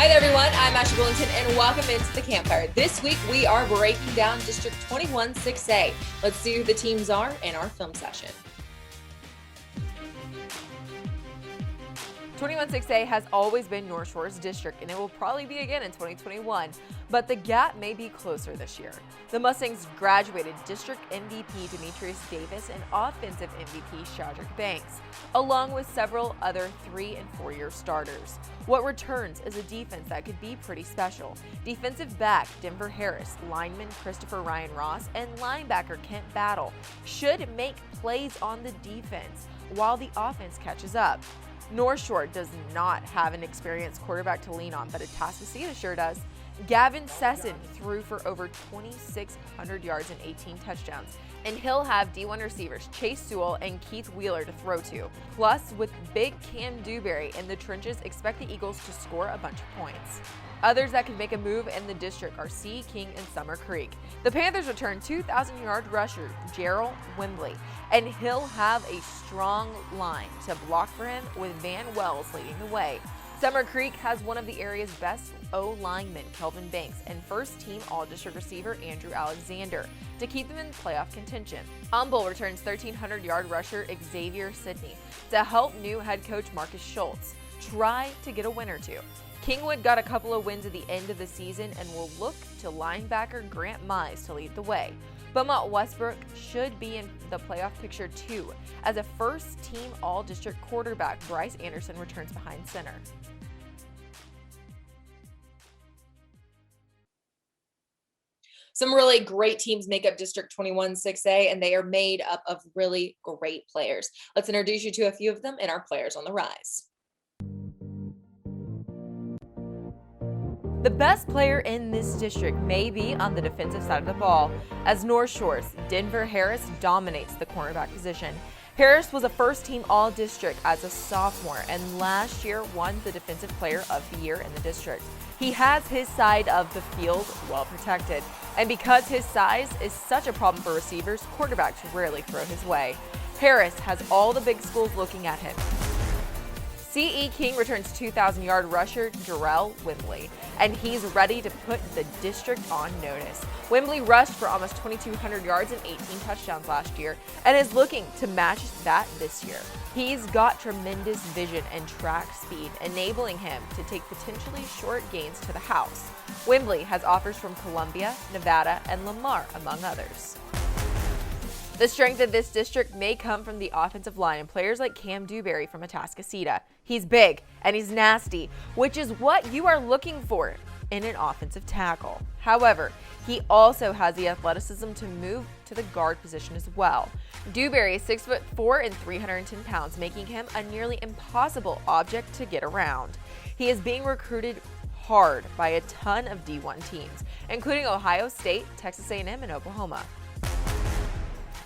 Hi there, everyone. I'm Ashley Willington, and welcome into the Campfire. This week, we are breaking down District 21 6A. Let's see who the teams are in our film session. 21 6A has always been North Shore's district, and it will probably be again in 2021, but the gap may be closer this year. The Mustangs graduated district MVP Demetrius Davis and offensive MVP Shadrack Banks, along with several other 3- and 4-year starters. What returns is a defense that could be pretty special. Defensive back Denver Harris, lineman Christopher Ryan Ross, and linebacker Kent Battle should make plays on the defense while the offense catches up. North Shore does not have an experienced quarterback to lean on, but Atascocita sure does. Gavin Sesson threw for over 2,600 yards and 18 touchdowns, and he'll have D1 receivers Chase Sewell and Keith Wheeler to throw to. Plus, with big Cam Dewberry in the trenches, expect the Eagles to score a bunch of points. Others that could make a move in the district are C. King and Summer Creek. The Panthers return 2,000-yard rusher Gerald Wembley, and he'll have a strong line to block for him with Van Wells leading the way. Summer Creek has one of the area's best O-linemen, Kelvin Banks, and first-team All-District receiver Andrew Alexander to keep them in playoff contention. Humble returns 1,300-yard rusher Xavier Sidney to help new head coach Marcus Schultz try to get a win or two. Kingwood got a couple of wins at the end of the season and will look to linebacker Grant Mize to lead the way. Beaumont Westbrook should be in the playoff picture too, as a first-team All-District quarterback Bryce Anderson returns behind center. Some really great teams make up District 21 6A, and they are made up of really great players. Let's introduce you to a few of them in our Players on the Rise. The best player in this district may be on the defensive side of the ball, as North Shore's Denver Harris dominates the cornerback position. Harris was a first-team All-District as a sophomore and last year won the Defensive Player of the Year in the district. He has his side of the field well protected, and because his size is such a problem for receivers, quarterbacks rarely throw his way. Harris has all the big schools looking at him. C.E. King returns 2,000-yard rusher Jarrell Wembley, and he's ready to put the district on notice. Wembley rushed for almost 2,200 yards and 18 touchdowns last year and is looking to match that this year. He's got tremendous vision and track speed, enabling him to take potentially short gains to the house. Wembley has offers from Columbia, Nevada, and Lamar, among others. The strength of this district may come from the offensive line and players like Cam Dewberry from Atascocita. He's big and he's nasty, which is what you are looking for in an offensive tackle. However, he also has the athleticism to move to the guard position as well. Dewberry is 6'4" and 310 pounds, making him a nearly impossible object to get around. He is being recruited hard by a ton of D1 teams, including Ohio State, Texas A&M, and Oklahoma.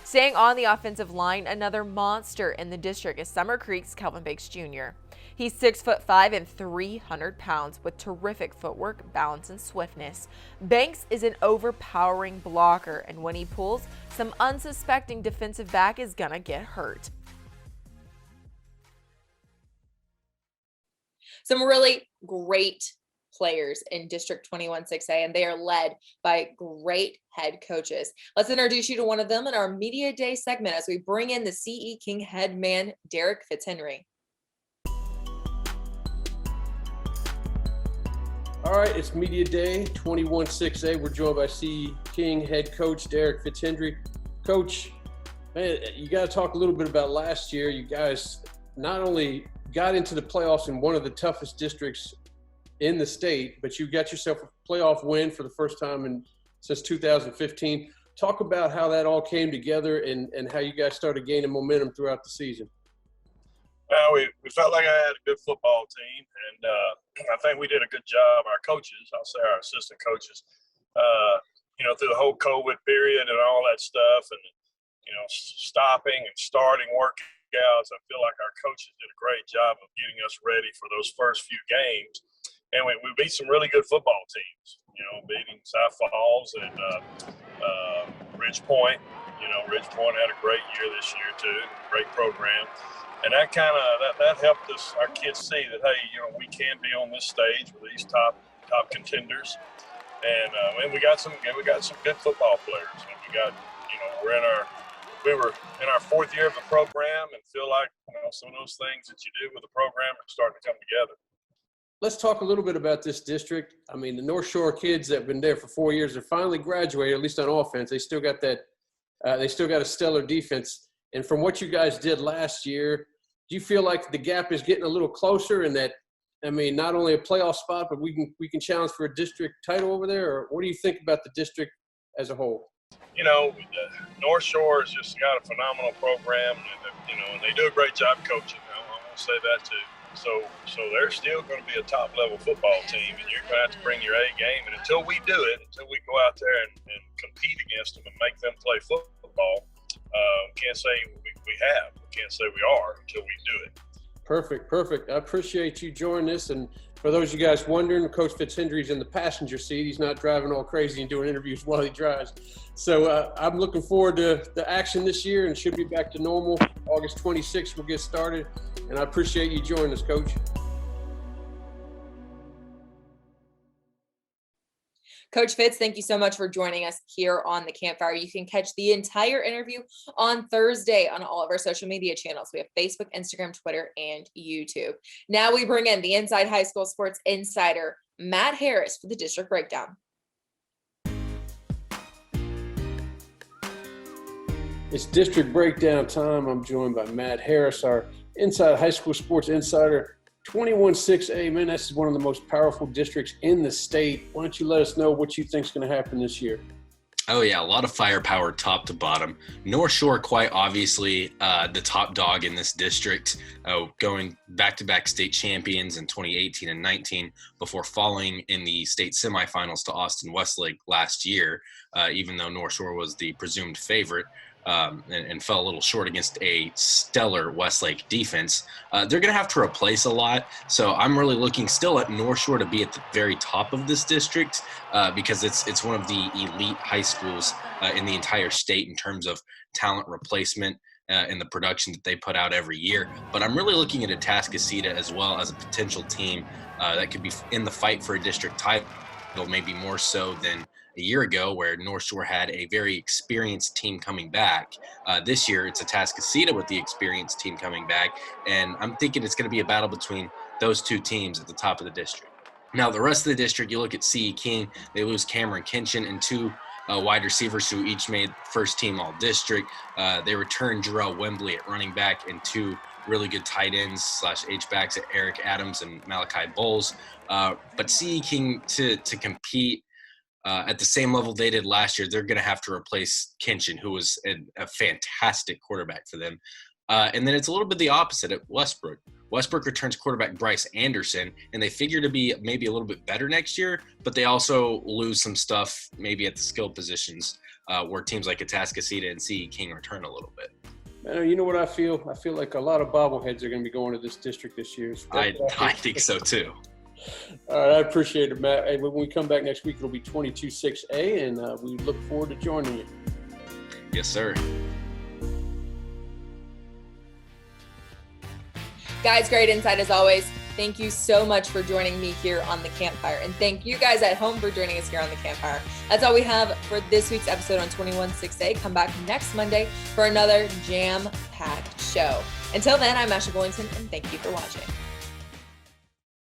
Staying on the offensive line, another monster in the district is Summer Creek's Kelvin Banks Jr. He's 6'5" and 300 pounds with terrific footwork, balance, and swiftness. Banks is an overpowering blocker, and when he pulls, some unsuspecting defensive back is gonna get hurt. Some really great players in District 21 6A, and they are led by great head coaches. Let's introduce you to one of them in our Media Day segment as we bring in the C.E. King head man, Derek Fitzhenry. All right, it's Media Day 21 6A. We're joined by C.E. King head coach Derek Fitzhenry. Coach, man, you got to talk a little bit about last year. You guys not only got into the playoffs in one of the toughest districts in the state, but you got yourself a playoff win for the first time since 2015. Talk about how that all came together and how you guys started gaining momentum throughout the season. Well, we felt like I had a good football team, and I think we did a good job. Our coaches, I'll say our assistant coaches, through the whole COVID period and all that stuff, and stopping and starting workouts. I feel like our coaches did a great job of getting us ready for those first few games. And we beat some really good football teams, beating South Falls and Ridge Point. Ridge Point had a great year this year too, great program. and that helped our kids see that, hey, we can be on this stage with these top contenders, and we got some good football players, and we were in our fourth year of the program, and feel like some of those things that you do with the program are starting to come together. Let's talk a little bit about this district. I mean, the North Shore kids that have been there for 4 years are finally graduated, at least on offense. They still got that. They still got a stellar defense. And from what you guys did last year, do you feel like the gap is getting a little closer, and that, I mean, not only a playoff spot, but we can challenge for a district title over there? Or what do you think about the district as a whole? North Shore has just got a phenomenal program, and they do a great job coaching. I want to say that too. So they're still going to be a top-level football team, and you're going to have to bring your A game. And until we do it, until we go out there and compete against them and make them play football, can't say we have. We can't say we are until we do it. Perfect. I appreciate you joining us. And for those of you guys wondering, Coach Fitzhenry's in the passenger seat. He's not driving all crazy and doing interviews while he drives. So I'm looking forward to the action this year, and should be back to normal. August 26th, we'll get started. And I appreciate you joining us, Coach. Coach Fitz, thank you so much for joining us here on the Campfire. You can catch the entire interview on Thursday on all of our social media channels. We have Facebook, Instagram, Twitter, and YouTube. Now we bring in the Inside High School Sports Insider, Matt Harris, for the District Breakdown. It's District Breakdown time. I'm joined by Matt Harris, our Inside High School Sports Insider. 21-6A, man, this is one of the most powerful districts in the state. Why don't you let us know what you think is going to happen this year? Oh, yeah, a lot of firepower top to bottom. North Shore, quite obviously, the top dog in this district, going back-to-back state champions in 2018 and 19 before falling in the state semifinals to Austin Westlake last year, even though North Shore was the presumed favorite. And fell a little short against a stellar Westlake defense. They're going to have to replace a lot. So I'm really looking still at North Shore to be at the very top of this district because it's one of the elite high schools in the entire state in terms of talent replacement and the production that they put out every year. But I'm really looking at Atascocita as well as a potential team that could be in the fight for a district title, maybe more so than a year ago, where North Shore had a very experienced team coming back. This year, it's Atascocita with the experienced team coming back, and I'm thinking it's going to be a battle between those two teams at the top of the district. Now, the rest of the district, you look at C.E. King, they lose Cameron Kinchin and two wide receivers who each made first team all-district. They return Jarrell Wembley at running back and two really good tight ends / H-backs at Eric Adams and Malachi Bowles. But C.E. King to compete at the same level they did last year, they're going to have to replace Kinchin, who was a fantastic quarterback for them. And then it's a little bit the opposite at Westbrook. Westbrook returns quarterback Bryce Anderson, and they figure to be maybe a little bit better next year, but they also lose some stuff maybe at the skill positions where teams like Atascocita and C.E. King return a little bit. You know what I feel? I feel like a lot of bobbleheads are going to be going to this district this year. I think so too. All right, I appreciate it, Matt. Hey, when we come back next week, it'll be 22-6A, and we look forward to joining you. Yes, sir. Guys, great insight as always. Thank you so much for joining me here on the Campfire. And thank you guys at home for joining us here on the Campfire. That's all we have for this week's episode on 21-6A. Come back next Monday for another jam-packed show. Until then, I'm Ashley Bullington, and thank you for watching.